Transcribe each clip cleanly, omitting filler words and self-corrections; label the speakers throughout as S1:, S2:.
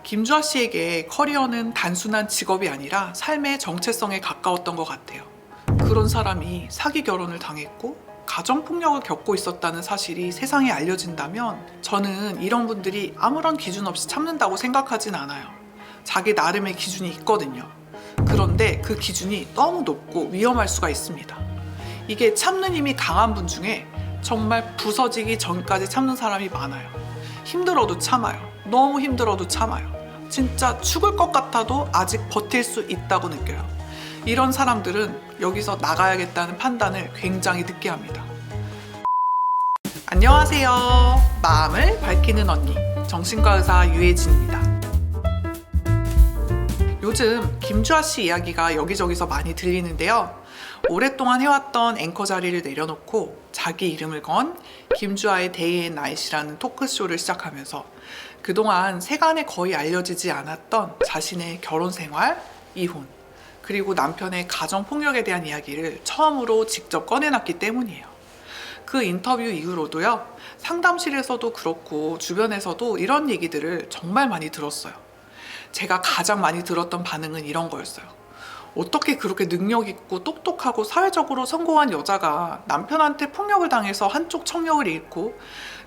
S1: 김주아 씨에게 커리어는 단순한 직업이 아니라 삶의 정체성에 가까웠던 것 같아요. 그런 사람이 사기 결혼을 당했고 가정폭력을 겪고 있었다는 사실이 세상에 알려진다면 저는 이런 분들이 아무런 기준 없이 참는다고 생각하진 않아요. 자기 나름의 기준이 있거든요. 그런데 그 기준이 너무 높고 위험할 수가 있습니다. 이게 참는 힘이 강한 분 중에 정말 부서지기 전까지 참는 사람이 많아요. 힘들어도 참아요. 너무 힘들어도 참아요. 진짜 죽을 것 같아도 아직 버틸 수 있다고 느껴요. 이런 사람들은 여기서 나가야겠다는 판단을 굉장히 늦게 합니다. 안녕하세요. 마음을 밝히는 언니, 정신과 의사 유혜진입니다. 요즘 김주아 씨 이야기가 여기저기서 많이 들리는데요. 오랫동안 해왔던 앵커 자리를 내려놓고 자기 이름을 건 김주아의 데이 앤 나잇이라는 토크쇼를 시작하면서 그동안 세간에 거의 알려지지 않았던 자신의 결혼 생활, 이혼, 그리고 남편의 가정폭력에 대한 이야기를 처음으로 직접 꺼내놨기 때문이에요. 그 인터뷰 이후로도요, 상담실에서도 그렇고 주변에서도 이런 얘기들을 정말 많이 들었어요. 제가 가장 많이 들었던 반응은 이런 거였어요. 어떻게 그렇게 능력 있고 똑똑하고 사회적으로 성공한 여자가 남편한테 폭력을 당해서 한쪽 청력을 잃고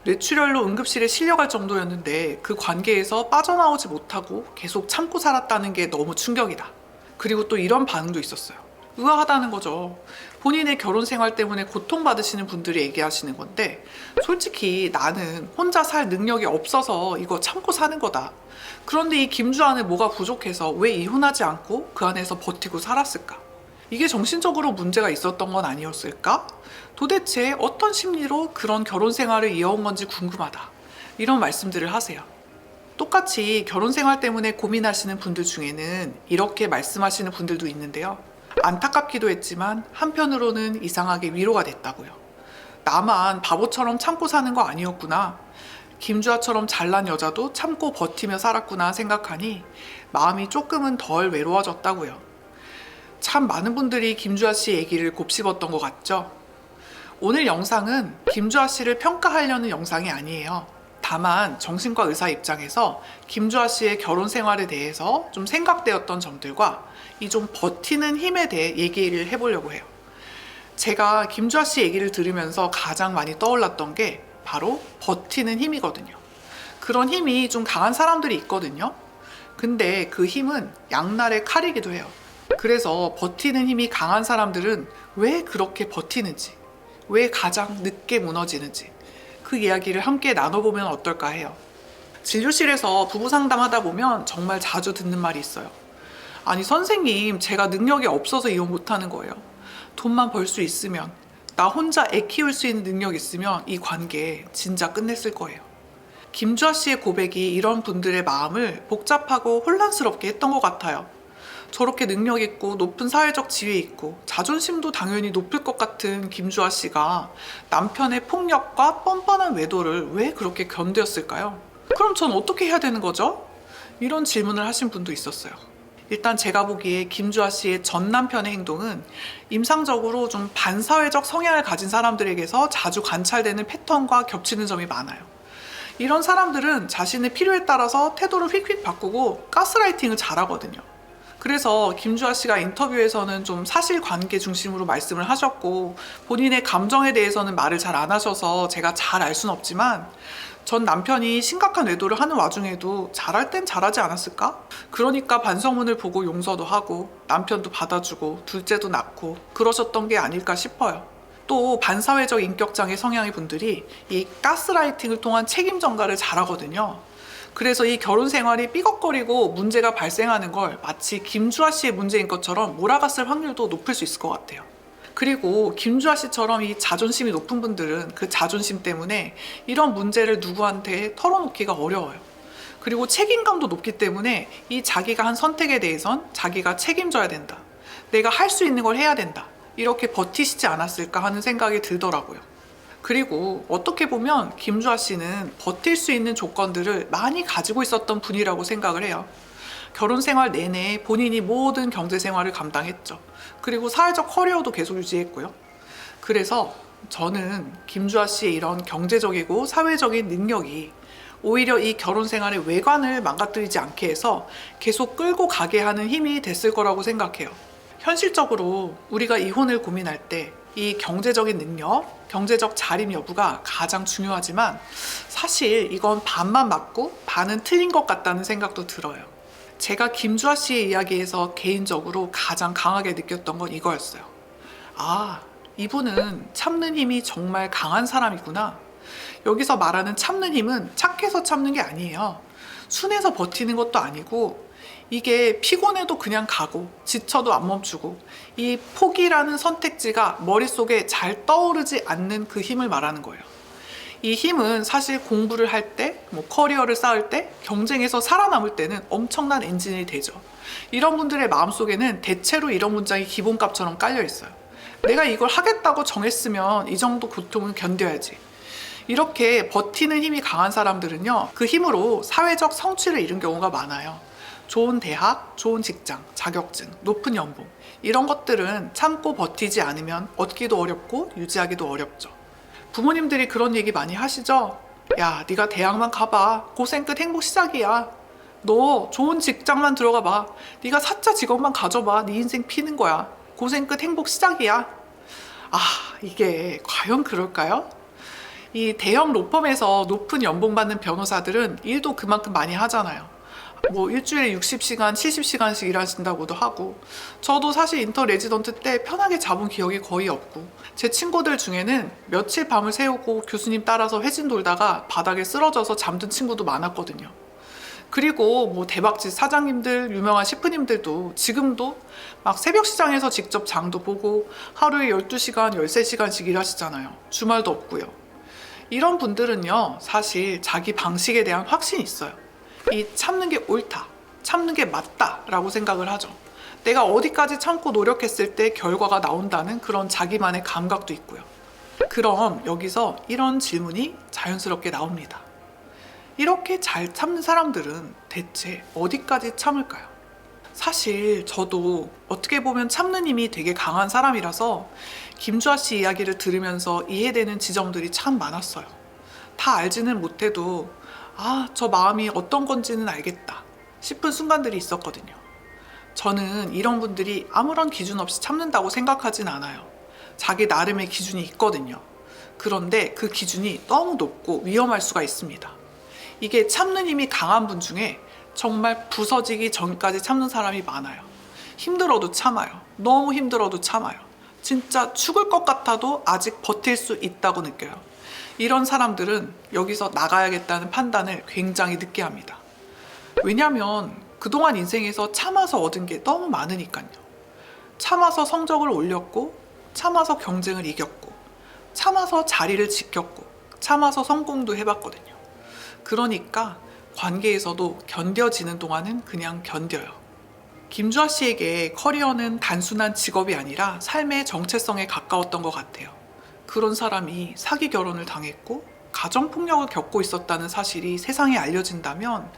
S1: 뇌출혈로 응급실에 실려갈 정도였는데 그 관계에서 빠져나오지 못하고 계속 참고 살았다는 게 너무 충격이다. 그리고 또 이런 반응도 있었어요. 의아하다는 거죠. 본인의 결혼 생활 때문에 고통받으시는 분들이 얘기하시는 건데 솔직히 나는 혼자 살 능력이 없어서 이거 참고 사는 거다. 그런데 이 김주아는 뭐가 부족해서 왜 이혼하지 않고 그 안에서 버티고 살았을까? 이게 정신적으로 문제가 있었던 건 아니었을까? 도대체 어떤 심리로 그런 결혼 생활을 이어온 건지 궁금하다. 이런 말씀들을 하세요. 똑같이 결혼 생활 때문에 고민하시는 분들 중에는 이렇게 말씀하시는 분들도 있는데요. 안타깝기도 했지만 한편으로는 이상하게 위로가 됐다고요. 나만 바보처럼 참고 사는 거 아니었구나. 김주아처럼 잘난 여자도 참고 버티며 살았구나 생각하니 마음이 조금은 덜 외로워졌다고요. 참 많은 분들이 김주아 씨 얘기를 곱씹었던 것 같죠? 오늘 영상은 김주아 씨를 평가하려는 영상이 아니에요. 다만 정신과 의사 입장에서 김주아 씨의 결혼 생활에 대해서 좀 생각되었던 점들과 이 좀 버티는 힘에 대해 얘기를 해보려고 해요. 제가 김주아 씨 얘기를 들으면서 가장 많이 떠올랐던 게 바로 버티는 힘이거든요. 그런 힘이 좀 강한 사람들이 있거든요. 근데 그 힘은 양날의 칼이기도 해요. 그래서 버티는 힘이 강한 사람들은 왜 그렇게 버티는지, 왜 가장 늦게 무너지는지 그 이야기를 함께 나눠보면 어떨까 해요. 진료실에서 부부 상담하다 보면 정말 자주 듣는 말이 있어요. 아니 선생님, 제가 능력이 없어서 이혼 못하는 거예요. 돈만 벌 수 있으면, 나 혼자 애 키울 수 있는 능력 있으면 이 관계 진짜 끝냈을 거예요. 김주아 씨의 고백이 이런 분들의 마음을 복잡하고 혼란스럽게 했던 것 같아요. 저렇게 능력 있고 높은 사회적 지위 있고 자존심도 당연히 높을 것 같은 김주아 씨가 남편의 폭력과 뻔뻔한 외도를 왜 그렇게 견뎠을까요? 그럼 전 어떻게 해야 되는 거죠? 이런 질문을 하신 분도 있었어요. 일단 제가 보기에 김주아 씨의 전 남편의 행동은 임상적으로 좀 반사회적 성향을 가진 사람들에게서 자주 관찰되는 패턴과 겹치는 점이 많아요. 이런 사람들은 자신의 필요에 따라서 태도를 휙휙 바꾸고 가스라이팅을 잘하거든요. 그래서 김주아 씨가 인터뷰에서는 좀 사실관계 중심으로 말씀을 하셨고 본인의 감정에 대해서는 말을 잘 안 하셔서 제가 잘 알 수는 없지만 전 남편이 심각한 외도를 하는 와중에도 잘할 땐 잘하지 않았을까? 그러니까 반성문을 보고 용서도 하고 남편도 받아주고 둘째도 낳고 그러셨던 게 아닐까 싶어요. 또 반사회적 인격장애 성향의 분들이 이 가스라이팅을 통한 책임 전가를 잘하거든요. 그래서 이 결혼 생활이 삐걱거리고 문제가 발생하는 걸 마치 김주아 씨의 문제인 것처럼 몰아갔을 확률도 높을 수 있을 것 같아요. 그리고 김주아 씨처럼 이 자존심이 높은 분들은 그 자존심 때문에 이런 문제를 누구한테 털어놓기가 어려워요. 그리고 책임감도 높기 때문에 이 자기가 한 선택에 대해선 자기가 책임져야 된다. 내가 할 수 있는 걸 해야 된다. 이렇게 버티시지 않았을까 하는 생각이 들더라고요. 그리고 어떻게 보면 김주아 씨는 버틸 수 있는 조건들을 많이 가지고 있었던 분이라고 생각을 해요. 결혼 생활 내내 본인이 모든 경제 생활을 감당했죠. 그리고 사회적 커리어도 계속 유지했고요. 그래서 저는 김주아 씨의 이런 경제적이고 사회적인 능력이 오히려 이 결혼 생활의 외관을 망가뜨리지 않게 해서 계속 끌고 가게 하는 힘이 됐을 거라고 생각해요. 현실적으로 우리가 이혼을 고민할 때 이 경제적인 능력, 경제적 자립 여부가 가장 중요하지만 사실 이건 반만 맞고 반은 틀린 것 같다는 생각도 들어요. 제가 김주아 씨의 이야기에서 개인적으로 가장 강하게 느꼈던 건 이거였어요. 아, 이분은 참는 힘이 정말 강한 사람이구나. 여기서 말하는 참는 힘은 착해서 참는 게 아니에요. 순해서 버티는 것도 아니고 이게 피곤해도 그냥 가고 지쳐도 안 멈추고 이 포기라는 선택지가 머릿속에 잘 떠오르지 않는 그 힘을 말하는 거예요. 이 힘은 사실 공부를 할 때, 커리어를 쌓을 때, 경쟁에서 살아남을 때는 엄청난 엔진이 되죠. 이런 분들의 마음속에는 대체로 이런 문장이 기본값처럼 깔려 있어요. 내가 이걸 하겠다고 정했으면 이 정도 고통은 견뎌야지. 이렇게 버티는 힘이 강한 사람들은요, 그 힘으로 사회적 성취를 이룬 경우가 많아요. 좋은 대학, 좋은 직장, 자격증, 높은 연봉 이런 것들은 참고 버티지 않으면 얻기도 어렵고 유지하기도 어렵죠. 부모님들이 그런 얘기 많이 하시죠? 야, 네가 대학만 가봐. 고생 끝 행복 시작이야. 너 좋은 직장만 들어가 봐. 네가 사짜 직업만 가져봐. 네 인생 피는 거야. 고생 끝 행복 시작이야. 아, 이게 과연 그럴까요? 이 대형 로펌에서 높은 연봉 받는 변호사들은 일도 그만큼 많이 하잖아요. 일주일에 60시간, 70시간씩 일하신다고도 하고, 저도 사실 인터 레지던트 때 편하게 잡은 기억이 거의 없고, 제 친구들 중에는 며칠 밤을 새우고 교수님 따라서 회진 돌다가 바닥에 쓰러져서 잠든 친구도 많았거든요. 그리고 대박집 사장님들, 유명한 셰프님들도 지금도 막 새벽 시장에서 직접 장도 보고 하루에 12시간, 13시간씩 일하시잖아요. 주말도 없고요. 이런 분들은요, 사실 자기 방식에 대한 확신이 있어요. 이 참는 게 옳다, 참는 게 맞다 라고 생각을 하죠. 내가 어디까지 참고 노력했을 때 결과가 나온다는 그런 자기만의 감각도 있고요. 그럼 여기서 이런 질문이 자연스럽게 나옵니다. 이렇게 잘 참는 사람들은 대체 어디까지 참을까요? 사실 저도 어떻게 보면 참는 힘이 되게 강한 사람이라서 김주아 씨 이야기를 들으면서 이해되는 지점들이 참 많았어요. 다 알지는 못해도 저 마음이 어떤 건지는 알겠다 싶은 순간들이 있었거든요. 저는 이런 분들이 아무런 기준 없이 참는다고 생각하진 않아요. 자기 나름의 기준이 있거든요. 그런데 그 기준이 너무 높고 위험할 수가 있습니다. 이게 참는 힘이 강한 분 중에 정말 부서지기 전까지 참는 사람이 많아요. 힘들어도 참아요. 너무 힘들어도 참아요. 진짜 죽을 것 같아도 아직 버틸 수 있다고 느껴요. 이런 사람들은 여기서 나가야겠다는 판단을 굉장히 늦게 합니다. 왜냐하면 그동안 인생에서 참아서 얻은 게 너무 많으니까요. 참아서 성적을 올렸고, 참아서 경쟁을 이겼고, 참아서 자리를 지켰고, 참아서 성공도 해봤거든요. 그러니까 관계에서도 견뎌지는 동안은 그냥 견뎌요. 김주아 씨에게 커리어는 단순한 직업이 아니라 삶의 정체성에 가까웠던 것 같아요. 그런 사람이 사기 결혼을 당했고 가정폭력을 겪고 있었다는 사실이 세상에 알려진다면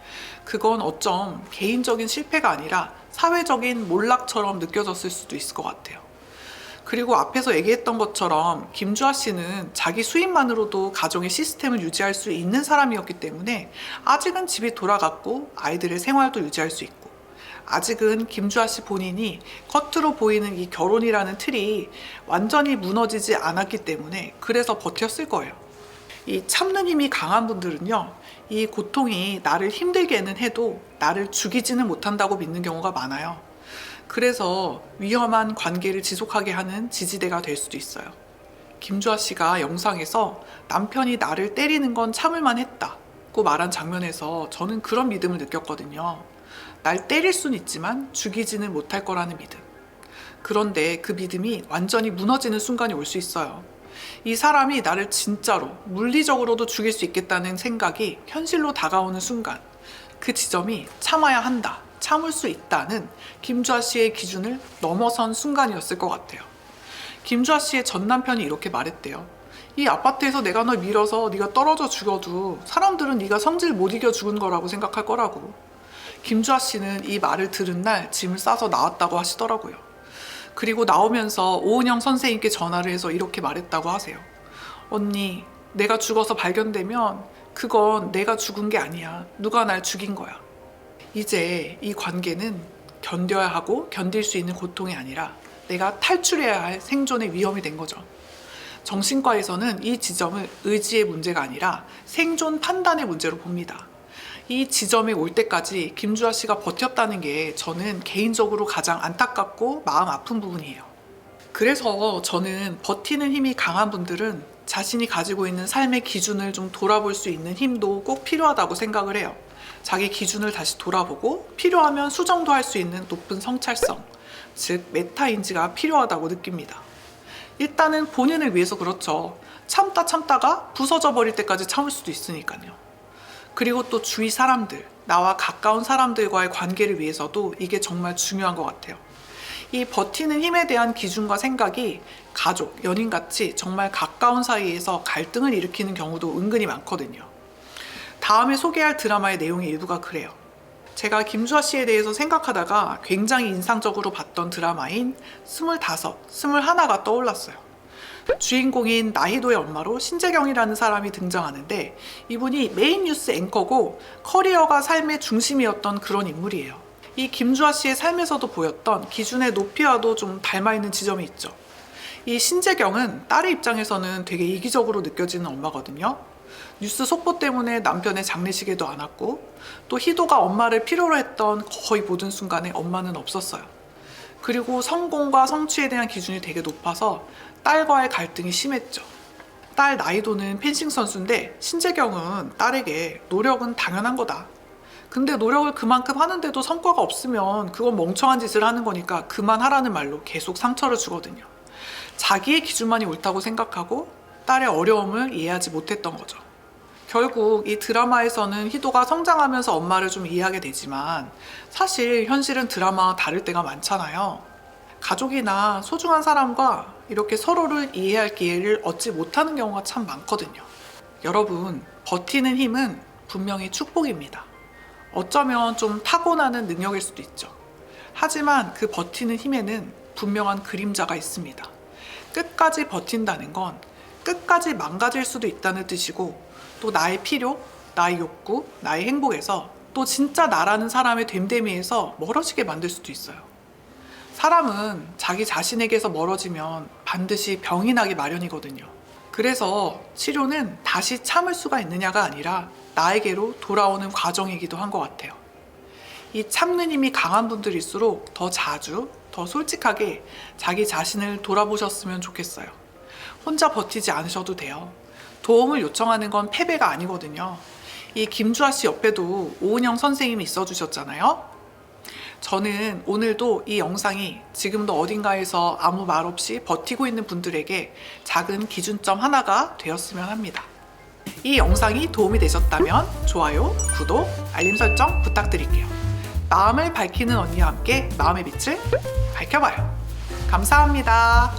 S1: 그건 어쩜 개인적인 실패가 아니라 사회적인 몰락처럼 느껴졌을 수도 있을 것 같아요. 그리고 앞에서 얘기했던 것처럼 김주아 씨는 자기 수입만으로도 가정의 시스템을 유지할 수 있는 사람이었기 때문에 아직은 집이 돌아갔고 아이들의 생활도 유지할 수 있고, 아직은 김주아 씨 본인이 겉으로 보이는 이 결혼이라는 틀이 완전히 무너지지 않았기 때문에 그래서 버텼을 거예요. 이 참는 힘이 강한 분들은요, 이 고통이 나를 힘들게는 해도 나를 죽이지는 못한다고 믿는 경우가 많아요. 그래서 위험한 관계를 지속하게 하는 지지대가 될 수도 있어요. 김주아 씨가 영상에서 남편이 나를 때리는 건 참을만 했다고 말한 장면에서 저는 그런 믿음을 느꼈거든요. 날 때릴 순 있지만 죽이지는 못할 거라는 믿음. 그런데 그 믿음이 완전히 무너지는 순간이 올 수 있어요. 이 사람이 나를 진짜로 물리적으로도 죽일 수 있겠다는 생각이 현실로 다가오는 순간, 그 지점이 참아야 한다, 참을 수 있다는 김주아 씨의 기준을 넘어선 순간이었을 것 같아요. 김주아 씨의 전 남편이 이렇게 말했대요. 이 아파트에서 내가 널 밀어서 네가 떨어져 죽어도 사람들은 네가 성질 못 이겨 죽은 거라고 생각할 거라고. 김주아 씨는 이 말을 들은 날 짐을 싸서 나왔다고 하시더라고요. 그리고 나오면서 오은영 선생님께 전화를 해서 이렇게 말했다고 하세요. 언니, 내가 죽어서 발견되면 그건 내가 죽은 게 아니야. 누가 날 죽인 거야. 이제 이 관계는 견뎌야 하고 견딜 수 있는 고통이 아니라 내가 탈출해야 할 생존의 위험이 된 거죠. 정신과에서는 이 지점을 의지의 문제가 아니라 생존 판단의 문제로 봅니다. 이 지점에 올 때까지 김주아 씨가 버텼다는 게 저는 개인적으로 가장 안타깝고 마음 아픈 부분이에요. 그래서 저는 버티는 힘이 강한 분들은 자신이 가지고 있는 삶의 기준을 좀 돌아볼 수 있는 힘도 꼭 필요하다고 생각을 해요. 자기 기준을 다시 돌아보고 필요하면 수정도 할 수 있는 높은 성찰성, 즉 메타인지가 필요하다고 느낍니다. 일단은 본인을 위해서 그렇죠. 참다가 부서져 버릴 때까지 참을 수도 있으니까요. 그리고 또 주위 사람들, 나와 가까운 사람들과의 관계를 위해서도 이게 정말 중요한 것 같아요. 이 버티는 힘에 대한 기준과 생각이 가족, 연인같이 정말 가까운 사이에서 갈등을 일으키는 경우도 은근히 많거든요. 다음에 소개할 드라마의 내용의 일부가 그래요. 제가 김주아 씨에 대해서 생각하다가 굉장히 인상적으로 봤던 드라마인 25, 21가 떠올랐어요. 주인공인 나희도의 엄마로 신재경이라는 사람이 등장하는데 이분이 메인 뉴스 앵커고 커리어가 삶의 중심이었던 그런 인물이에요. 이 김주아 씨의 삶에서도 보였던 기준의 높이와도 좀 닮아있는 지점이 있죠. 이 신재경은 딸의 입장에서는 되게 이기적으로 느껴지는 엄마거든요. 뉴스 속보 때문에 남편의 장례식에도 안 왔고 또 희도가 엄마를 필요로 했던 거의 모든 순간에 엄마는 없었어요. 그리고 성공과 성취에 대한 기준이 되게 높아서 딸과의 갈등이 심했죠. 딸 나희도는 펜싱 선수인데 신재경은 딸에게 노력은 당연한 거다. 근데 노력을 그만큼 하는데도 성과가 없으면 그건 멍청한 짓을 하는 거니까 그만하라는 말로 계속 상처를 주거든요. 자기의 기준만이 옳다고 생각하고 딸의 어려움을 이해하지 못했던 거죠. 결국 이 드라마에서는 희도가 성장하면서 엄마를 좀 이해하게 되지만 사실 현실은 드라마와 다를 때가 많잖아요. 가족이나 소중한 사람과 이렇게 서로를 이해할 기회를 얻지 못하는 경우가 참 많거든요. 여러분, 버티는 힘은 분명히 축복입니다. 어쩌면 좀 타고나는 능력일 수도 있죠. 하지만 그 버티는 힘에는 분명한 그림자가 있습니다. 끝까지 버틴다는 건 끝까지 망가질 수도 있다는 뜻이고 또 나의 필요, 나의 욕구, 나의 행복에서 또 진짜 나라는 사람의 됨됨이에서 멀어지게 만들 수도 있어요. 사람은 자기 자신에게서 멀어지면 반드시 병이 나기 마련이거든요. 그래서 치료는 다시 참을 수가 있느냐가 아니라 나에게로 돌아오는 과정이기도 한 것 같아요. 이 참는 힘이 강한 분들일수록 더 자주, 더 솔직하게 자기 자신을 돌아보셨으면 좋겠어요. 혼자 버티지 않으셔도 돼요. 도움을 요청하는 건 패배가 아니거든요. 이 김주아 씨 옆에도 오은영 선생님이 있어 주셨잖아요. 저는 오늘도 이 영상이 지금도 어딘가에서 아무 말 없이 버티고 있는 분들에게 작은 기준점 하나가 되었으면 합니다. 이 영상이 도움이 되셨다면 좋아요, 구독, 알림 설정 부탁드릴게요. 마음을 밝히는 언니와 함께 마음의 빛을 밝혀봐요. 감사합니다.